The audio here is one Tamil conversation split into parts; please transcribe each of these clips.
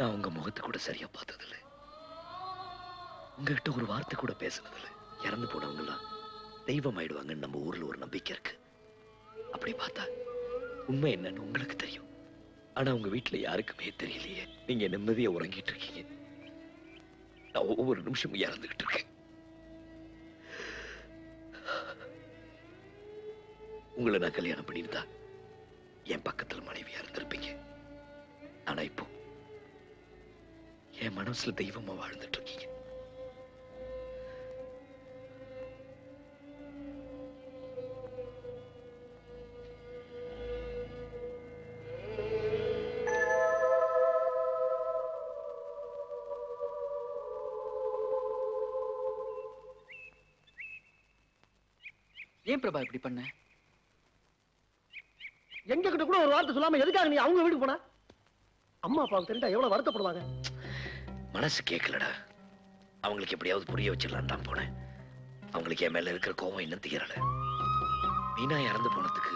நான் உங்க முகத்தை கூட சரியா பார்த்ததில்லை. உங்ககிட்ட ஒரு வார்த்தை கூட பேசினதில்லை. இறந்து போனவங்க எல்லாம் தெய்வம் ஆயிடுவாங்கன்னு நம்ம ஊர்ல ஒரு நம்பிக்கை இருக்கு. அப்படி பார்த்தா உண்மை என்னன்னு உங்களுக்கு தெரியும். ஆனா உங்க வீட்டுல யாருக்குமே தெரியலையே. நீங்க நிம்மதியா உறங்கிட்டு இருக்கீங்க. நான் ஒவ்வொரு நிமிஷமும் இறந்துகிட்டு இருக்கேன். உங்களை நான் கல்யாணம் பண்ணியிருந்தா என் பக்கத்துல மனைவியா இருந்திருப்பீங்க. ஆனா இப்போ என் மனசுல தெய்வமா வாழ்ந்துட்டு இருக்கீங்க. ஏன் பிரபா இப்படி பண்ண? எங்க கிட்ட கூட ஒரு வார்த்தை சொல்லாம எதுக்காக நீ அவங்க வீட்டுக்கு போன? அம்மா அப்பாவுக்கு தெரிஞ்சா எவ்வளவு வருத்தப்படுவாங்க. மனசு கேட்கலடா. அவங்களுக்கு எப்படியாவது புரிய வச்சிடலாம் தான் போனேன். அவங்களுக்கு என் மேல இருக்கிற கோவம் இன்னும் தீரல. மீனா இறந்து போனதுக்கு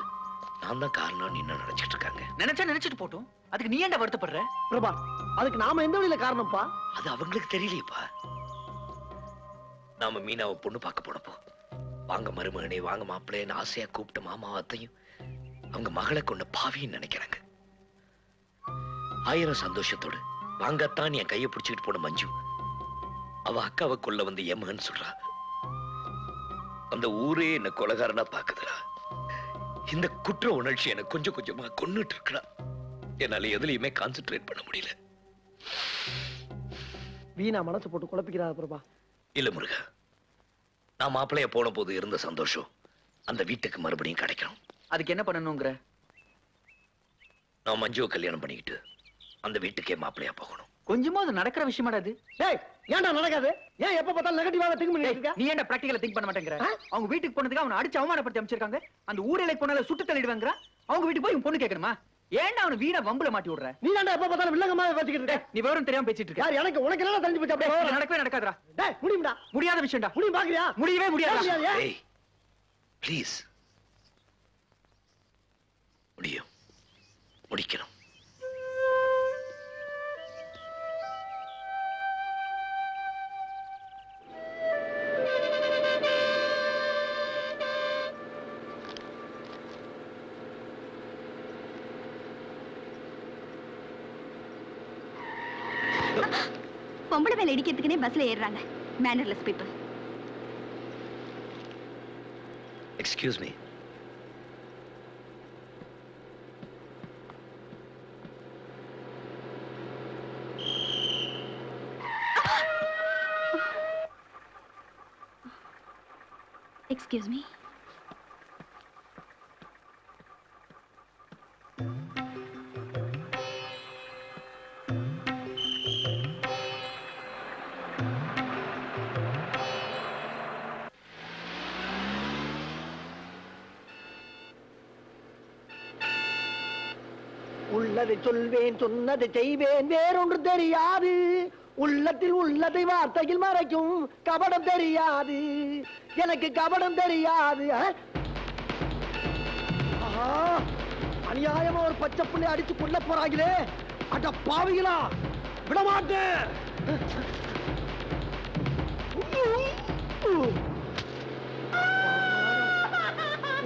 நான் தான் காரணம் என்ன நினைச்சிட்டு இருக்காங்க. நினைச்சிட்டு போட்டும். அதுக்கு நீ ஏன்டா வருத்தப்படுற? பிரபா, அதுக்கு நாம எந்த வழியில காரணம்ப்பா? அது அவங்களுக்கு தெரியலையப்பா. நாம மீனாவை பொண்ணு பார்க்க போனப்போ வாங்க மருமகனே வாங்க மாப்பிள்ளைன்னு ஆசையா கூப்பிட்ட மாமாவத்தையும் அவங்க மகளை கொண்ட பாவின்னு நினைக்கிறாங்க. 1000 சந்தோஷத்தோடு வாங்கத்தான் என் கையை பிடிச்சிட்டு போன மஞ்சு அவ அக்காவை கொல்ல வந்து எமகன்னு சொல்றா. அந்த ஊரே என்ன கொலைகாரனா பாக்குதுடா. இந்த குற்ற உணர்ச்சி எனக்கு கொஞ்சம் கொஞ்சமா கொன்னுட்டு இருக்கா. என்னால எதுலயுமே கான்சென்ட்ரேட் பண்ண முடியல. வீணா மனசு போட்டு குழப்பிக்கிறா பிரபா. இல்ல முருகா, நான் மாப்பிள்ளைய போன போது இருந்த சந்தோஷம் அந்த வீட்டுக்கு மறுபடியும் கிடைக்கணும். அதுக்கு என்ன பண்ணணுங்கிற? நான் மஞ்சுவை கல்யாணம் பண்ணிக்கிட்டு அந்த வீட்டுக்கே மாப்பிள்ளையா போகணும். கொஞ்சமா அது நடக்கிற விஷயமாடா அது? டேய், ஏன்டா நடக்காது? ஏன் எப்ப பார்த்தாலும் நெகட்டிவாக திங்க் பண்ணிட்டு இருக்க? நீ ஏன்டா பிராக்டிகலா திங்க் பண்ண மாட்டேங்கற? அவங்க வீட்டுக்கு போனதுக்கு அவனை அடிச்சு அவமானப்படுத்தி அனுப்பிச்சிருக்காங்க. அந்த ஊரேல போனால சுட்டு தள்ளிடுவாங்கற. அவங்க வீட்டுக்கு போய் பொண்ணு கேட்கணுமா? ஏன்டா அவனை வீணா வம்புல மாட்டி விடுற? நீ ஏன்டா எப்ப பார்த்தாலும் வில்லங்கமா பேசிக்கிட்டு இருக்க? நீ விவரம் தெரியாம பேசிட்டு இருக்க. யார் எனக்கு உனக்கு என்ன தெரிஞ்சு போச்சு? அப்படியே நடக்கவே நடக்காதடா. டேய், முடியும்டா. முடியாத விஷயம்டா. முடியும் பாக்குறியா? முடியவே முடியாது. டேய் ப்ளீஸ், முடியும், முடிக்கணும். பொம்பளை வேலை இடிக்கிறதுக்குனே பஸ்ல ஏறுறாங்க. Mannerless people. Excuse me. Excuse me. உள்ளதை சொல்வேன், சொன்னதை செய்வேன், வேறொன்று தெரியாது. உள்ளத்தில் உள்ளதை வார்த்தையில் மறைக்கும் கபடம் தெரியாது. எனக்கு கபடம் தெரியாது. அநியாயமா ஒரு பச்சை புள்ளை அடிச்சு கொள்ள போறாங்களே. அட பாவிகளா, விடமாட்டேன்.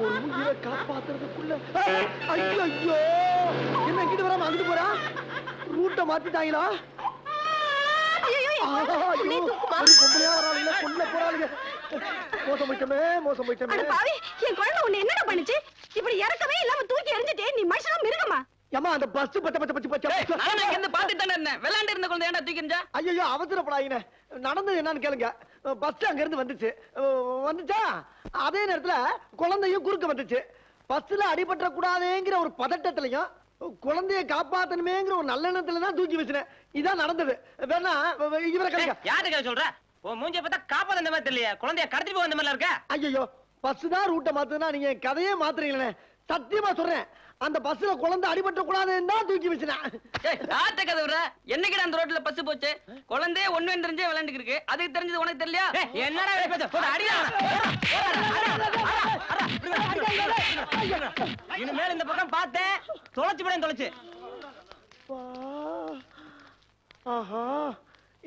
ஒரு உயிரை காப்பாத்துறதுக்குள்ள ஐயோ, என்ன இங்கிட்டு வராம அங்கிட்டு போறா? ரூட்டை மாத்திட்டாங்களா? மோசம் போயிட்டமே, மோசம் போயிட்டமே. என் குழந்தை உன்னை என்னடா பண்ணுச்சு? இப்படி இறக்கவே இல்லாம தூக்கி எறிஞ்சிட்டே நீ மனுஷனா மிருகமா? ஏமா அந்த பஸ் பச்ச பச்ச பச்ச பச்ச நான் இங்க இருந்து பாத்துட்டு தானே இருந்தேன். விளையாண்டு இருந்த குழந்தை ஏன்டா தூக்கி எறிஞ்சா? ஐயோ, அவசரப்படாதீங்க. நடந்தது என்னன்னு கேளுங்க. பஸ் அங்க இருந்து வந்துச்சா அதே நேரத்துல குழந்தையும் குறுக்க வந்துச்சு. பஸ்ல அடிபட்ட கூடாதுங்கிற ஒரு பதட்டத்திலையும் குழந்தைய காப்பாத்தணுமேங்கிற ஒரு நல்லெண்ணத்துல தான் தூக்கி வச்சினேன். இதான் நடந்தது. வேணா இவரை கேளுங்க. யார்கிட்ட சொல்ற? உன் மூஞ்சிய பார்த்தா காப்பாத்த அந்த மாதிரி தெரியல. குழந்தைய கடத்திட்டு போக அந்த மாதிரி இருக்க. ஐயோ, பஸ் தான் ரூட்டை மாத்துனா நீங்க கதையே மாத்துறீங்களே. சத்தியமா சொல்றேன், அந்த பஸ்ல குழந்தை அடிபட்ட கூடாதுன்னு தான் தூக்கி வச்சினேன். கதை விடுற. என்னைக்கு அந்த ரோட்ல பஸ் போச்சு? குழந்தைய ஒண்ணு தெரிஞ்சே விளையாண்டு இருக்கு. அதுக்கு தெரிஞ்சது உனக்கு தெரியலையா? என்னடா இனிமேல் இந்த பக்கம் பார்த்தேன் தொலைச்சு போட தொலைச்சு. ஆஹா,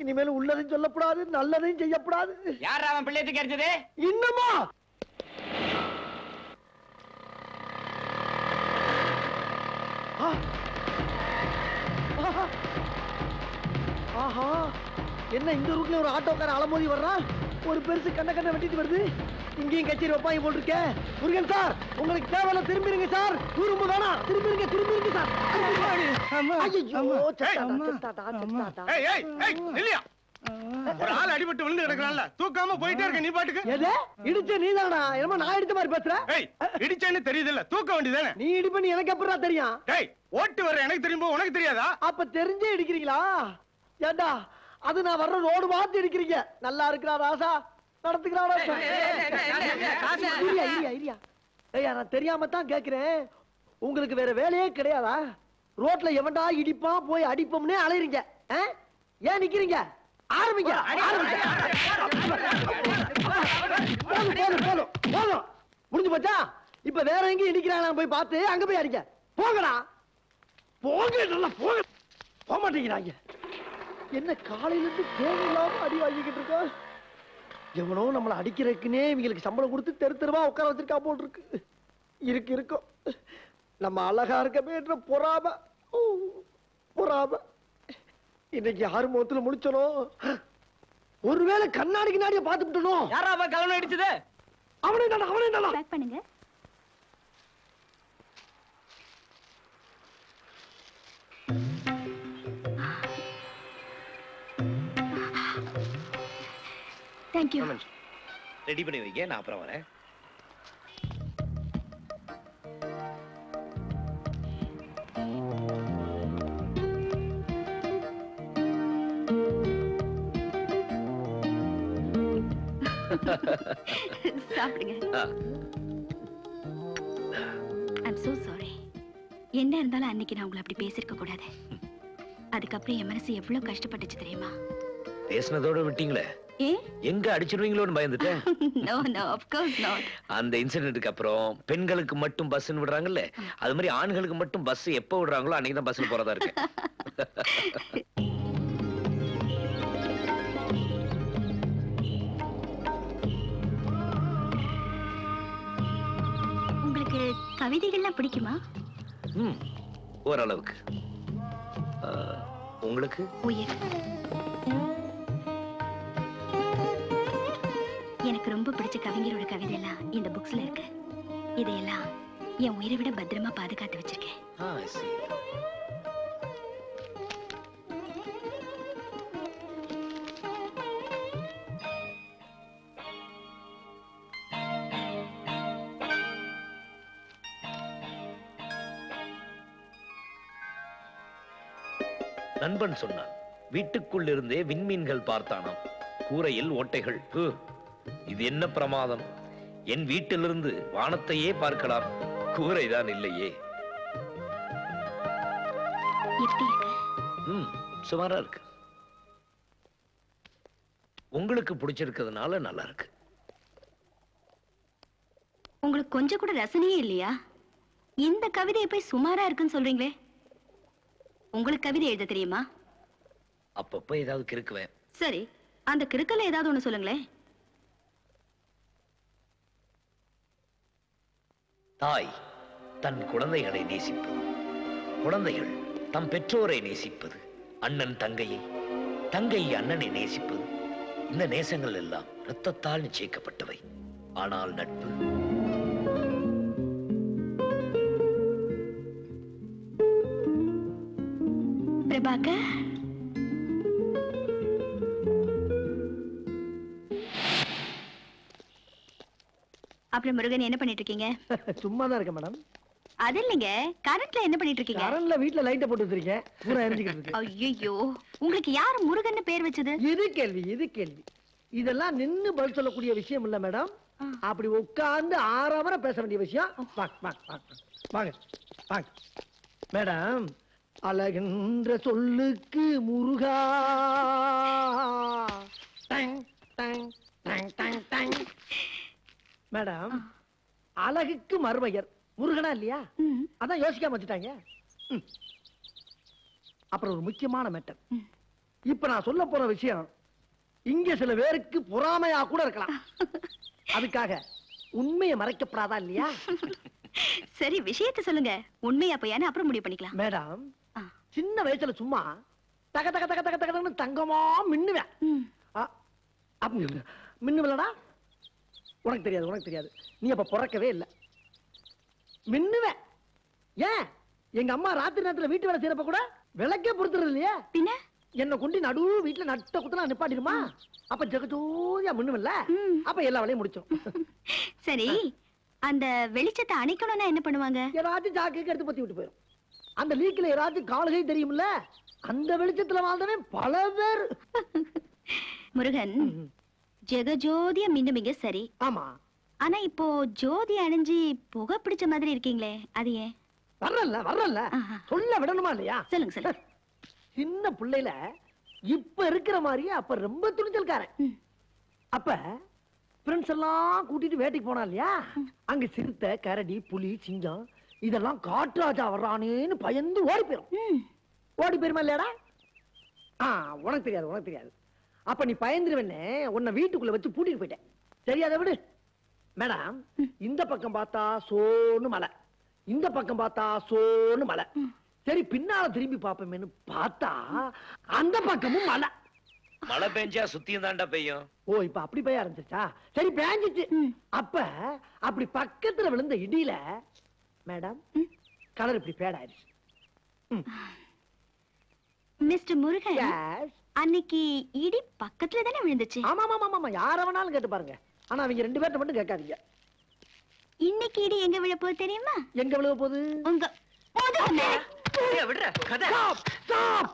இனிமேல் உள்ளதையும் சொல்லக்கூடாது, நல்லதையும் செய்யக்கூடாது. யார் அவன் பிள்ளைய தூக்கி எரிஞ்சது? இன்னுமா? ஆ! ஆஹா! ஆஹா, என்ன இந்த ரூட்ல ஒரு ஆட்டோக்கார அலமோதி வர்றான், ஒரு பெருசு கண்ண வெட்டிட்டு வருது. இங்கேயும் கச்சேரி வைப்பாங்க போல் இருக்கே. முருகன் சார், உங்களுக்கு தேவையில்ல, திரும்பிருங்க சார். தூரம் வேணாம், திரும்பிருங்க சார். ஐயோ, செத்தாடா. இல்லையா ஒரு ஆள் அடிபட்டு விழுந்து கிடக்குறான்ல, தூக்காம போயிட்டே இருக்க நீ பாட்டுக்கு. எது இடிச்ச நீதானா? என்னமோ நான் இடிச்ச மாதிரி பேசுற. இடிச்சேன்னு தெரியுது இல்ல, தூக்க வேண்டியதானே. நீ இடிப்பண்ணி எனக்கு எப்படா தெரியும்? ஓட்டு வர எனக்கு தெரியும்போ உனக்கு தெரியாதா? அப்ப தெரிஞ்சே இடிக்கிறீங்களா? ஏண்டா, அது நான் வர்ற ரோடு பார்த்து இடிக்கிறீங்க. நல்லா இருக்கிறா ராசா, நடத்துக்கிறாரா? ஐயா, நான் தெரியாம தான் கேக்குறேன். உங்களுக்கு வேற வேலையே கிடையாதா? ரோட்ல எவன்டா இடிப்பான் போய் அடிப்போம்னே அலையறீங்க. ஏன் நிக்கிறீங்க? ஆரம்பிங்க. போதும், முடிஞ்சு போச்சா? இப்ப வேற எங்க இடிக்கிறாங்க போய் பார்த்து அங்க போய் அடிங்க. போங்கடா, போங்க, நல்லா போக மாட்டேங்கிறாங்க. என்ன காலையில இருந்து தேவையில்லாம அடி வாங்கிக்கிட்டு இருக்கா? எவனோ நம்மளை அடிக்கிறதுக்குன்னே இவங்களுக்கு சம்பளம் கொடுத்து தெரு தெருவா உட்கார வச்சிருக்கா போல் இருக்கும். நம்ம அழகா இருக்கமேன்ற பொறாம. இன்னைக்கு யாரு முகத்துல முடிச்சனோ? ஒருவேளை கண்ணாடிக்கு நாடிய பாத்துட்டனோ? யாரா அவன் கலவரம் அடிச்சது? அவனே தானா? பேக் பண்ணுங்க. Thank you. ரெடி பண்ணி வைங்க, நான் அப்புறம் வரேன். சாப்பிடுங்க. I'm so sorry. என்ன இருந்தாலும் அன்னைக்கு நான் உங்களை அப்படி பேசிருக்க கூடாது. அதுக்கப்புறம் என் மனசு எவ்வளவு கஷ்டப்பட்டுச்சு தெரியுமா? பேசினதோட விட்டீங்களே, எங்க அடிச்சிருவீங்களோன்னு பயந்துட்டேன். No, of course not. அந்த இன்சிடென்ட்க்கு அப்புறம் பெண்களுக்கு மட்டும் பஸ் விடுறாங்கல்ல, அது மாதிரி ஆண்களுக்கு மட்டும் பஸ் எப்ப விடுறாங்களோ அன்னைக்கு தான் பஸ்ல போறதா இருக்கு. உங்களுக்கு கவிதைகள்லாம் பிடிக்குமா? ஓரளவுக்கு. உங்களுக்கு? உயிர். எனக்கு ரொம்ப பிடிச்ச கவிஞரோட கவிதை எல்லாம் இந்த புக்ஸ்ல இருக்கு. இதையெல்லாம் என் உயிரை விட பத்திரமா பாதுகாத்து வச்சிருக்கேன். நண்பன் சொன்னான், வீட்டுக்குள் இருந்தே விண்மீன்கள் பார்த்தானாம், கூரையில் ஓட்டைகள். இது என்ன பிரமாதம்! என் வீட்டிலிருந்து வானத்தையே பார்க்கலாம், கூரைதான் இல்லையே. சுமாரா இருக்கு. உங்களுக்கு பிடிச்சிருக்கிறதுனால நல்லா இருக்கு. உங்களுக்கு கொஞ்சம் கூட ரசனையே இல்லையா? இந்த கவிதையை போய் சுமாரா இருக்குன்னு சொல்றீங்களே. உங்களுக்கு கவிதை எழுத தெரியுமா? அப்பப்ப ஏதாவது கிறுக்குவேன். சரி, அந்த கிறுக்கல ஏதாவது ஒண்ணு சொல்லுங்களேன். தாய் தன் குழந்தைகளை நேசிப்பது, குழந்தைகள் தம் பெற்றோரை நேசிப்பது, அண்ணன் தங்கையை, தங்கை அண்ணனை நேசிப்பது, இந்த நேசங்கள் எல்லாம் இரத்தத்தால் நிச்சயிக்கப்பட்டவை. ஆனால் நட்பு பிரபாகர், அப்புறம் முருகன் என்ன பண்ணிட்டு இருக்கீங்க? சும்மா தான் இருக்கேன் மேடம். அது இல்லைங்க, கரண்ட்ல என்ன பண்ணிட்டு இருக்கீங்க? கரண்ட்ல வீட்ல லைட்ட போட்டு வச்சிருக்கேன், பூரா எரிஞ்சிட்டு இருக்கு. ஐயோ, உங்களுக்கு யார் முருகன் பேர் வச்சது? இது கேள்வி. இதெல்லாம் நின்னு பதில் சொல்லக்கூடிய விஷயம் இல்ல மேடம். அப்படி உட்கார்ந்து ஆறாமற பேச வேண்டிய விஷயம். வாங்க மேடம். அழகின்ற சொல்லுக்கு முருகா, மேடம், அழகுக்கு மறுபெயர் முருகனா இல்லையா? அதான் யோசிக்காம வச்சுட்டாங்க. அப்புறம் ஒரு முக்கியமான மேட்டர், இப்ப நான் சொல்ல போற விஷயம் இங்க சில பேருக்கு பொறாமையா கூட இருக்கலாம். அதுக்காக உண்மையை மறைக்கப்படாதா இல்லையா? சரி விஷயத்தை சொல்லுங்க, உண்மையா பொய்யான்னு அப்புறம் முடிவு பண்ணிக்கலாம். மேடம், ஆ. சின்ன வயசுல சும்மா தக தக தக தக தகன்னு தங்கமா மின்னுவேன். ம். மின்னுவலடா, உனக்கு தெரியாது, உனக்கு தெரியாது, நீ அப்ப பிறக்கவே இல்லை. மின்னுவேன். ஏன் எங்க அம்மா ராத்திரி நேரத்துல வீட்டு வேலை செய்யறப்ப கூட விளக்கே பொறுத்துறது இல்லையா? பின்ன என்ன கொண்டு நடு வீட்டுல நட்ட குத்தலாம் நிப்பாட்டிடுமா? அப்ப ஜெகஜோதியா மின்னுவல்ல, அப்ப எல்லா வேலையும் முடிச்சோம். சரி, அந்த வெளிச்சத்தை அணைக்கணும்னா என்ன பண்ணுவாங்க? ஏதாச்சும் ஜாக்கி எடுத்து பத்தி விட்டு போயிடும். அந்த லீக்ல ஏதாச்சும் காலுகை தெரியும்ல, அந்த வெளிச்சத்துல வாழ்ந்தவன் பல பேர். முருகன், ஜெகஜோதியா மின்னுமிங்க சரி. ஆமா, ஆனா இப்போ ஜோதி அணைஞ்சு புகை பிடிச்ச மாதிரி இருக்கீங்களே, அது ஏன்? வர்றல்ல ஆஹா. சொல்ல விடணுமா இல்லையா? சொல்லுங்க சொல்லுங்க. சின்ன பிள்ளையில இப்ப இருக்கிற மாதிரியே அப்ப ரொம்ப துணிச்சல்காரன். ம். அப்ப ஃப்ரெண்ட்ஸ் எல்லாம் கூட்டிட்டு வேட்டைக்கு போனா இல்லையா, அங்க சிறுத்தை, கரடி, புலி, சிங்கம் இதெல்லாம் காட்டுராஜா வர்றானேன்னு பயந்து ஓடி போயிரும். ம். ஓடி போயிருமா இல்லையாடா? உனக்கு தெரியாது, உனக்கு தெரியாது. அப்ப நீ பயந்துருவன்னு உன்னை வீட்டுக்குள்ள வச்சு பூட்டிட்டு போயிட்டேன். தெரியாத விடு. மேடம், இந்த பக்கம் பார்த்தா சோன்னு மலை, இந்த பக்கம் பார்த்தா சோன்னு மலை. சரி பின்னால திரும்பி பாப்போமேன்னு பார்த்தா அந்த பக்கமும் மலை. மழை பெஞ்சா சுத்தியும் தாண்டா பெய்யும். ஓ, இப்ப அப்படி பெய்ய ஆரம்பிச்சிருச்சா? சரி பேஞ்சிச்சு. அப்ப அப்படி பக்கத்துல விழுந்த இடியில மேடம் கலர் இப்படி பேட் ஆயிடுச்சு. Mister Murugan, Yes. அன்னைக்கு இடி பக்கத்துல தானே விழுந்துச்சு. ஆமா ஆமா ஆமா ஆமா, யார வேணாலும் கேட்டு பாருங்க. ஆனா அவங்க 2 பேர்ட்ட மட்டும் கேட்காதீங்க. இன்னைக்கு இடி எங்க விழ போகுது தெரியுமா? எங்க விழுக போகுது? உங்க விடுற கதை. Stop! Stop!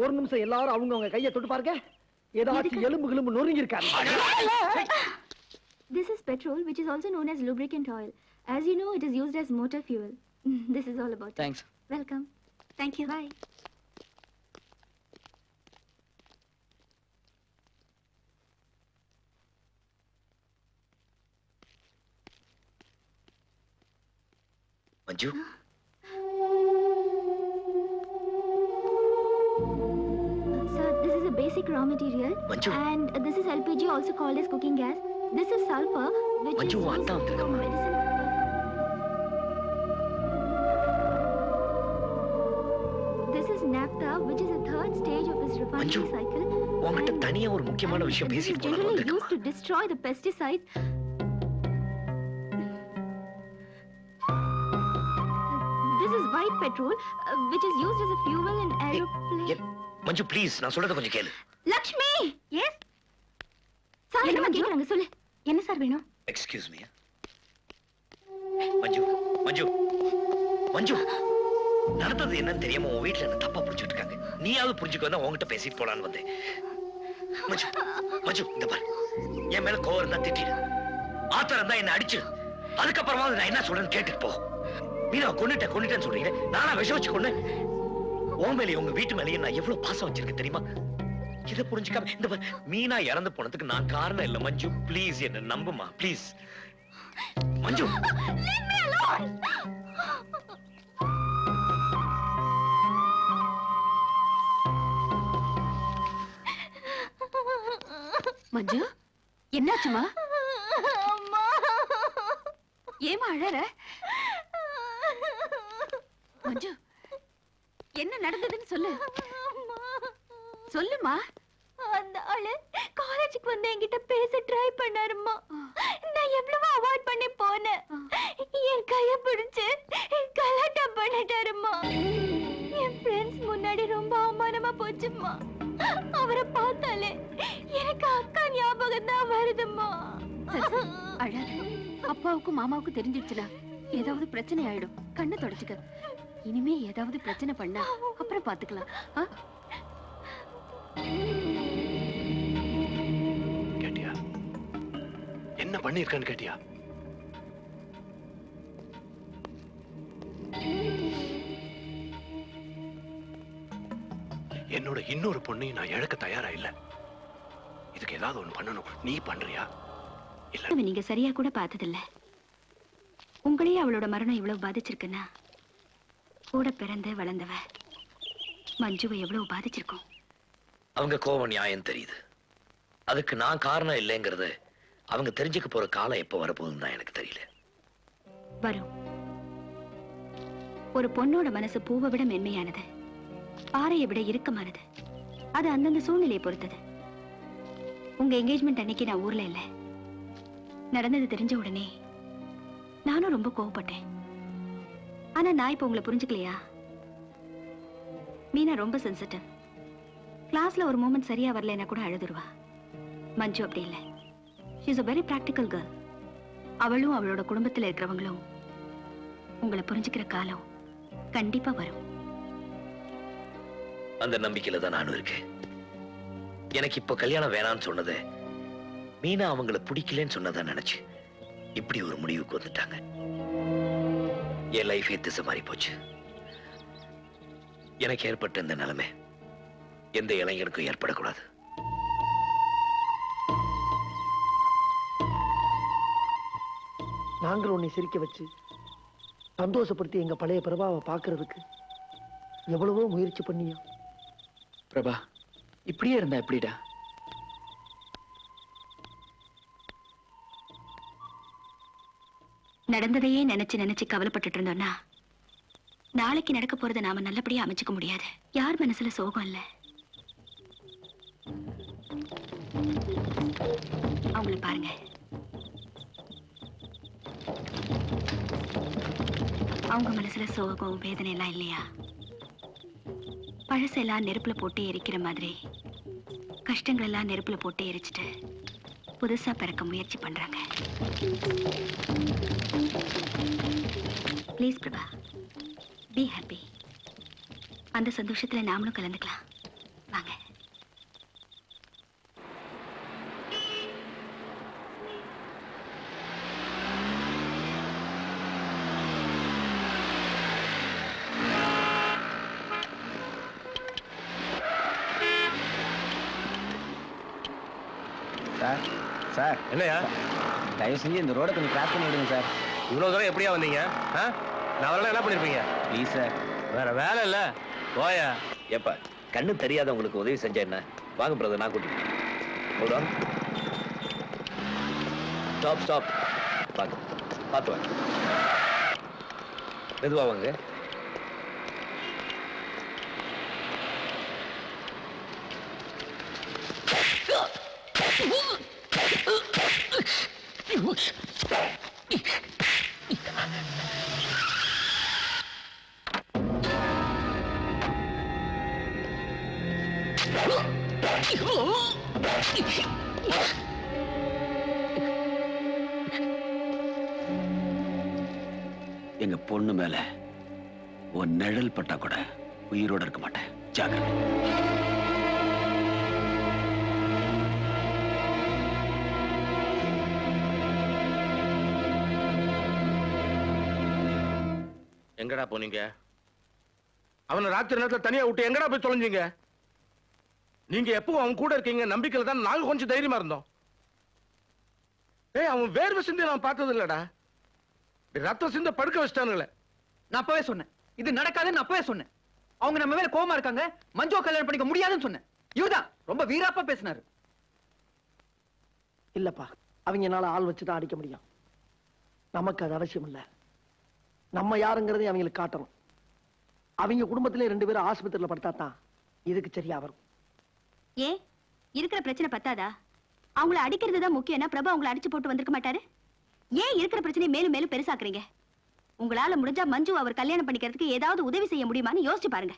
ஒரு நிமிஷம் எல்லாரும் அவங்க கையை தொட்டு பாருங்க. ஏதாச்சும் எலும்பு கிளும்பு நொறுங்கி இருக்காரு. This is petrol, which is also known as lubricant oil. As you know, it is used as motor fuel. This is all about it. Thanks. Welcome. Thank you. Bye. Manju, Sir, this is a basic raw material. Manju. And this is LPG, also called as cooking gas. This is sulfur, which Manju, is used அதான் in வந்திருக்கம்மா. medicine. This is naphtha, which is a third stage of this refining Manju, cycle. உன்கிட்ட And- தனியா ஒரு முக்கியமான and விஷயம் this is பேசிட்டு போலாம் generally வந்திருக்கேன். used to destroy the pesticides. This is white petrol, which is used as a fuel in aeroplane. Manju please, நான் சொல்றத கொஞ்சம் கேளு. லக்ஷ்மி, எஸ் சார், என்ன என்ன மஞ்சு? கேக்குறாங்க சொல்லு. என்ன சார் வேணும்? Excuse me. மஞ்சு மஞ்சு மஞ்சு, நடந்தது என்னன்னு தெரியாம உன் வீட்டுல என்ன தப்பா புரிஞ்சுட்டு இருக்காங்க. நீயாவது புரிஞ்சுக்க வந்தா உன்கிட்ட பேசிட்டு போலான்னு வந்தேன். மஞ்சு மஞ்சு, இந்த பாரு, என் மேல கோவம் இருந்தா திட்டிடு, ஆத்திரம் இருந்தா என்ன அடிச்சு, அதுக்கப்புறமா நான் என்ன சொல்றேன்னு கேட்டுட்டு போ. மீனா கொன்னுட்டேன்னு சொல்றீங்க, நானா விஷம் வச்சு கொண்டு உன் மேலே உங்க வீட்டு மேலேயே நான் எவ்வளவு பாசம் வச்சிருக்கேன் தெரியுமா? இதை புரிஞ்சுக்காம இந்த பாரு, மீனா இறந்து போனதுக்கு நான் காரணம் இல்ல மஞ்சு. ப்ளீஸ் என்ன நம்புமா ப்ளீஸ். மஞ்சு, மஞ்சு, என்னாச்சுமா? ஏமா அழற? மஞ்சு, என்ன நடந்ததுன்னு சொல்லு. சொல்லுமா. அந்த ஆளு காலேஜுக்கு வந்து என்கிட்ட பேச ட்ரை பண்ணாருமா. நான் எவ்வளவோ அவாய்ட் பண்ணி போனேன். என் கைய பிடிச்சு கலாட்டா பண்ணிட்டாருமா. என் ஃப்ரெண்ட்ஸ் முன்னாடி ரொம்ப அவமானமா போச்சுமா. அவரை பார்த்தாலே எனக்கு அக்கா ஞாபகம் தான் வருதுமா. அழாத. அப்பாவுக்கும் மாமாவுக்கும் தெரிஞ்சிடுச்சுனா ஏதாவது பிரச்சனை ஆயிடும். கண்ணை தொடச்சுக்க. இனிமே ஏதாவது பிரச்சனை பண்ணா அப்புறம் பாத்துக்கலாம். கேட்டியா என்ன பண்ணிருக்கான்னு கேட்டியா? என்னோட இன்னொரு பொண்ணையும் நான் இழக்க தயாரா இல்ல. இதுக்கு ஏதாவது ஒண்ணு பண்ணணும். நீ பண்றியா? இல்ல நீங்க சரியா கூட பார்த்ததில்ல. உங்களையே அவளோட மரணம் இவ்வளவு பாதிச்சிருக்குன்னா கூட பிறந்து வளர்ந்தவ மஞ்சுவை எவ்வளவு பாதிச்சிருக்கோம். அவங்க கோவம் நியாயம் தெரியுது. அதுக்கு நான் காரணம் இல்லைங்கிறது அவங்க தெரிஞ்சுக்க போற காலம் எப்ப வரப்போகுதுன்னு தான் எனக்கு தெரியல. வரும். ஒரு பொண்ணோட மனசு பூவை விட மென்மையானது, பாறையை விட இறுக்கமானது. அது அந்தந்த சூழ்நிலையை பொறுத்தது. உங்க என்கேஜ்மெண்ட் அன்னைக்கு நான் ஊர்ல இல்ல. நடந்தது தெரிஞ்ச உடனே நானும் ரொம்ப கோவப்பட்டேன். ஆனா நான் இப்ப உங்களை புரிஞ்சுக்கலையா? மீனா ரொம்ப சென்சிட்டிவ். கிளாஸ்ல ஒரு மூமெண்ட் சரியா வரலைன்னா கூட அழுதுருவா. மஞ்சு அப்படி இல்லை. she is a very practical girl. அவளும் அவளோட குடும்பத்துல இருக்கிறவங்களும் உங்களை புரிஞ்சுக்கிற காலம் கண்டிப்பா வரும். அந்த நம்பிக்கையில தான் நானும் இருக்கேன். எனக்கு இப்ப கல்யாணம் வேணாம்னு சொன்னது மீனா அவங்கள பிடிக்கலன்னு சொன்னதா நினைச்சு இப்படி ஒரு முடிவுக்கு வந்துட்டாங்க. என் லைஃபே திசை மாறி போச்சு. எனக்கு ஏற்பட்ட இந்த நிலைமை எந்த இளைஞனுக்கும் ஏற்படக்கூடாது. நாங்கள் உன்னை சிரிக்க வச்சு சந்தோஷப்படுத்தி எங்க பழைய பிரபாவை பார்க்கிறதுக்கு எவ்வளவோ முயற்சி பண்ணியா. பிரபா, இப்படியே இருந்தா எப்படிடா? நடந்ததையே நினைச்சு நினைச்சு கவலைப்பட்டுட்டு இருந்தோம்னா நாளைக்கு நடக்க போறதை நாம நல்லபடியா அமைச்சுக்க முடியாது. யார் மனசுல சோகம் இல்ல. அவங்கள பாருங்க. அவங்க மனசுல சோகம் வேதனை எல்லாம் இல்லையா? பழசெல்லாம் நெருப்புல போட்டு எரிக்கிற மாதிரி கஷ்டங்கள் எல்லாம் நெருப்புல போட்டு எரிச்சிட்டு புதுசா பிறக்க முயற்சி பண்றாங்க. Please Prabha, be happy. அந்த சந்தோஷத்துல நாமளும் கலந்துக்கலாம். வாங்க. சார் சார் என்னையா? தயவு செஞ்சு இந்த ரோட கொஞ்சம் கிராஸ் பண்ணி விடுங்க சார். இவ்வளவு தூரம் எப்படியா வந்தீங்க? நான் வரலாம் என்ன பண்ணிருப்பீங்க? Please sir. வேற வேலை இல்ல, போயா. எப்ப கண்ணு தெரியாதவங்களுக்கு உதவி செஞ்ச என்ன? வாங்க பிரதர், நான் கூட்டிட்டு ஸ்டாப் ஸ்டாப். வாங்க, பார்த்து வாங்க. மெதுவா வாங்க. எங்க பொண்ணு மேல ஒரு நிழல் பட்டா கூட உயிரோட இருக்க மாட்டேன். ஜாக்கிரதை. எங்கடா போனீங்க? அவனை ராத்திரி நேரத்துல தனியா விட்டு எங்கடா போய் தொலைஞ்சீங்க? நீங்க எப்பவும் அவன் கூட இருக்கீங்க நம்பிக்கையில தான் நாங்க கொஞ்சம் தைரியமா இருந்தோம். ஏய், அவன் வேர்வை சிந்தி நான் பார்த்தது இல்லடா. ரத்தம் சிந்த படுக்க வச்சிட்டானுங்களே. நான் அப்பவே சொன்னேன், இது நடக்காதுன்னு அப்பவே சொன்னேன். அவங்க நம்ம மேல கோவமா இருக்காங்க, மஞ்சு கல்யாணம் பண்ணிக்க முடியாதுன்னு சொன்னேன். இவர்தான் ரொம்ப வீராப்பா பேசினாரு. இல்லப்பா, அவங்க என்னால ஆள் வச்சுதான் அடிக்க முடியும். நமக்கு அது அவசியம் இல்ல. நம்ம யாருங்கிறதையும் அவங்களுக்கு காட்டணும். அவங்க குடும்பத்திலே 2 பேரும் ஆஸ்பத்திரியில படுத்தாதான் இதுக்கு சரியா வரும். ஏன் இருக்கிற பிரச்சனை பத்தாதா? அவங்கள அடிக்கிறது தான் முக்கியம்னா பிரபா அவங்கள அடிச்சு போட்டு வந்திருக்க மாட்டாரு. ஏன் இருக்கிற பிரச்சனையை மேலும் மேலும் பெருசாக்குறீங்க? உங்களால முடிஞ்சா மஞ்சு அவர் கல்யாணம் பண்ணிக்கிறதுக்கு ஏதாவது உதவி செய்ய முடியுமான்னு யோசிச்சு பாருங்க.